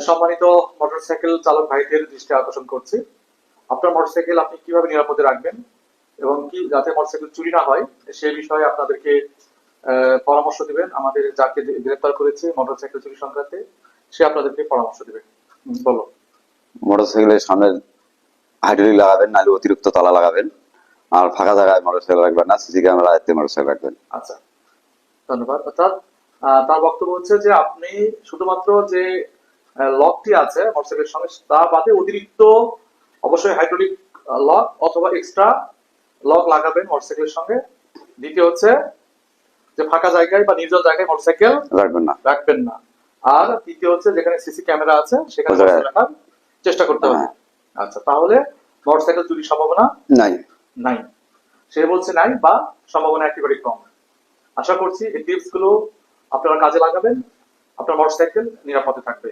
সম্মানিত মোটরসাইকেল চালক ভাইদের দৃষ্টি আকর্ষণ করছি, আপনার মোটরসাইকেল আপনি কিভাবে নিরাপদে রাখবেন এবং কি যাতে মোটরসাইকেল চুরি না হয় সে বিষয়ে আপনাদেরকে পরামর্শ দিবেন। আমাদের যাকে গ্রেফতার করেছে মোটরসাইকেল চুরি সংক্রান্তে, সে আপনাদেরকে পরামর্শ দিবে। বলো। মোটরসাইকেলের সামনে হাইড্রোলিক লাগাবেন, নাহলে অতিরিক্ত তালা লাগাবেন। আর ফাঁকা জায়গায় মোটরসাইকেল রাখবেন না, সিসি ক্যামেরা মোটরসাইকেল রাখবেন। আচ্ছা, ধন্যবাদ। অর্থাৎ তার বক্তব্য হচ্ছে যে আপনি শুধুমাত্র যে লকটি আছে মোটরসাইকেলের সঙ্গে তা বাদে অতিরিক্ত অবশ্যই হাইড্রোলিক লক অথবা এক্সট্রা লক লাগাবেন মোটরসাইকেলের সঙ্গে। দ্বিতীয় হচ্ছে যে ফাঁকা জায়গায় বা নির্জন জায়গায় মোটরসাইকেল রাখবেন না। আর তৃতীয় হচ্ছে যেখানে সিসি ক্যামেরা আছে সেখানে রাখার চেষ্টা করতে হবে। আচ্ছা, তাহলে মোটরসাইকেল চুরির সম্ভাবনা নাই। সে বলছে নাই বা সম্ভাবনা একেবারে কম। আশা করছি এই টিপস গুলো আপনারা কাজে লাগাবেন, আপনার মোটরসাইকেল নিরাপদে থাকবে।